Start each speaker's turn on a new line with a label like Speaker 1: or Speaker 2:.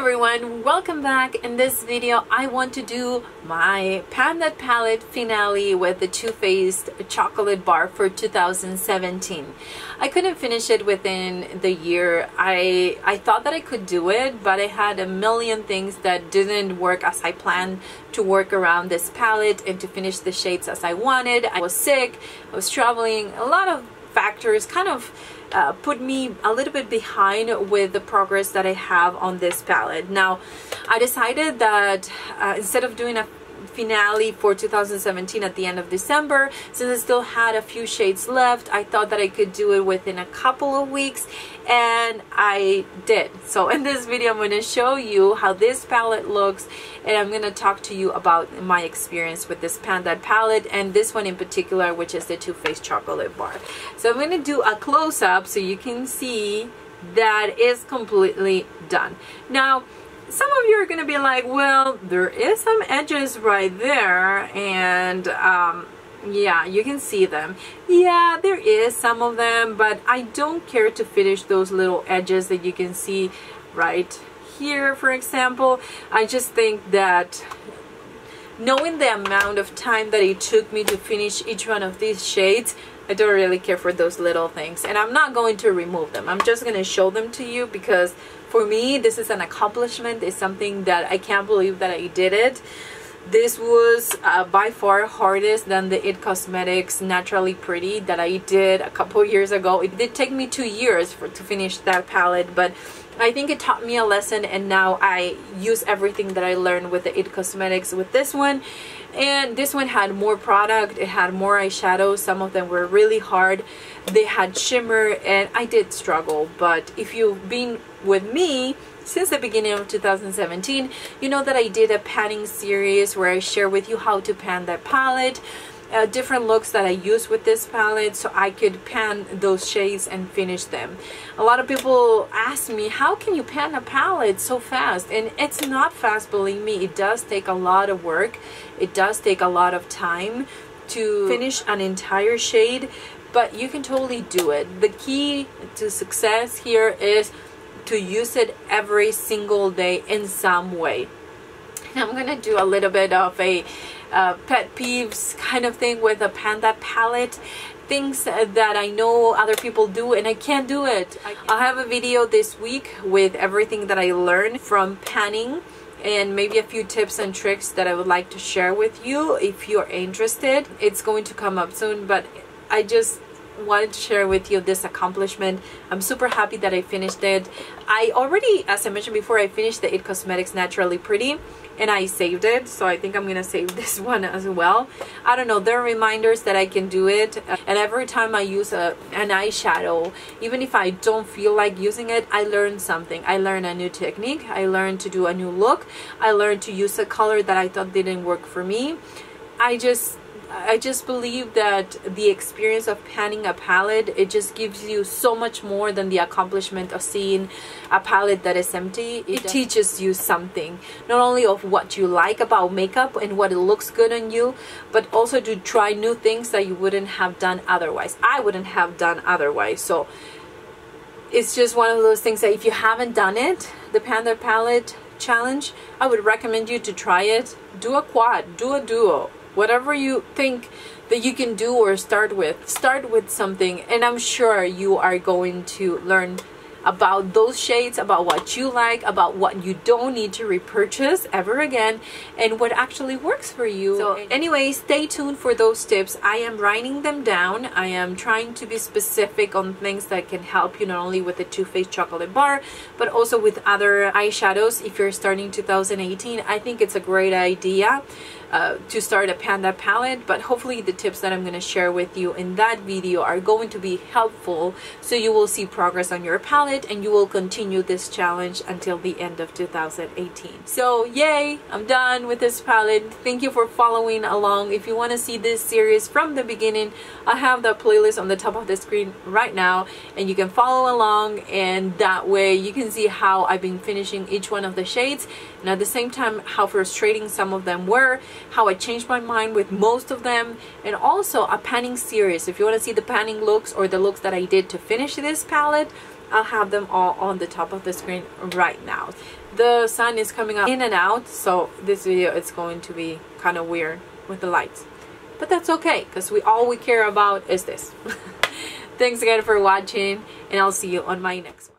Speaker 1: everyone, welcome back. In this video I want to do my Pan That Palette finale with the Too Faced chocolate bar for 2017. I couldn't finish it within the year. I thought that I could do it, but I had a million things that didn't work as I planned to work around this palette and to finish the shades as I wanted. I was sick, I was traveling, a lot of factors kind of put me a little bit behind with the progress that I have on this palette. Now, I decided that instead of doing a finale for 2017 at the end of December, since I still had a few shades left, I thought that I could do it within a couple of weeks, and I did. So in this video I'm going to show you how this palette looks, and I'm going to talk to you about my experience with this Pan That palette and this one in particular, which is the Too Faced chocolate bar. So I'm going to do a close-up so you can see that it's completely done. Now, some of you are going to be like, well, there is some edges right there, and yeah, you can see them. Yeah, there is some of them, but I don't care to finish those little edges that you can see right here, for example. I just think that knowing the amount of time that it took me to finish each one of these shades, I don't really care for those little things, and I'm not going to remove them. I'm just going to show them to you because for me this is an accomplishment. It's something that I can't believe that I did it. This was by far hardest than the IT Cosmetics Naturally Pretty that I did a couple years ago. It did take me 2 years to finish that palette, but I think it taught me a lesson, and now I use everything that I learned with the IT Cosmetics with this one. And this one had more product, it had more eyeshadows, some of them were really hard, they had shimmer, and I did struggle. But if you've been with me since the beginning of 2017, you know that I did a panning series where I share with you how to pan that palette, different looks that I use with this palette so I could pan those shades and finish them. A lot of people ask me, how can you pan a palette so fast? And it's not fast, believe me. It does take a lot of work. It does take a lot of time to finish an entire shade, but you can totally do it. The key to success here is to use it every single day in some way. I'm gonna do a little bit of a pet peeves kind of thing with a Pan That palette, things that I know other people do and I can't do it. I'll have a video this week with everything that I learned from panning and maybe a few tips and tricks that I would like to share with you if you're interested. It's going to come up soon, but I just wanted to share with you this accomplishment. I'm super happy that I finished it. I already, as I mentioned before, I finished the IT Cosmetics Naturally Pretty and I saved it, so I think I'm gonna save this one as well. I don't know, there are reminders that I can do it, and every time I use an eyeshadow, even if I don't feel like using it, I learn something. I learn a new technique, I learn to do a new look, I learned to use a color that I thought didn't work for me. I just believe that the experience of panning a palette, it just gives you so much more than the accomplishment of seeing a palette that is empty. It teaches you something, not only of what you like about makeup and what it looks good on you, but also to try new things that you wouldn't have done otherwise. I wouldn't have done otherwise. So it's just one of those things that if you haven't done it, the Pan That palette challenge, I would recommend you to try it. Do a quad, do a duo. Whatever you think that you can do or start with something, and I'm sure you are going to learn about those shades, about what you like, about what you don't need to repurchase ever again, and what actually works for you. So anyway, stay tuned for those tips. I am writing them down. I am trying to be specific on things that can help you not only with the Too Faced chocolate bar, but also with other eyeshadows. If you're starting 2018, I think it's a great idea to start a Pan That palette, but hopefully the tips that I'm going to share with you in that video are going to be helpful, so you will see progress on your palette and you will continue this challenge until the end of 2018. So yay, I'm done with this palette. Thank you for following along. If you want to see this series from the beginning, I have the playlist on the top of the screen right now, and you can follow along, and that way you can see how I've been finishing each one of the shades, and at the same time how frustrating some of them were, how I changed my mind with most of them, and also a panning series. If you want to see the panning looks or the looks that I did to finish this palette, I'll have them all on the top of the screen right now. the sun is coming up in and out, so this video is going to be kind of weird with the lights, but that's okay because all we care about is this. Thanks again for watching, and I'll see you on my next one.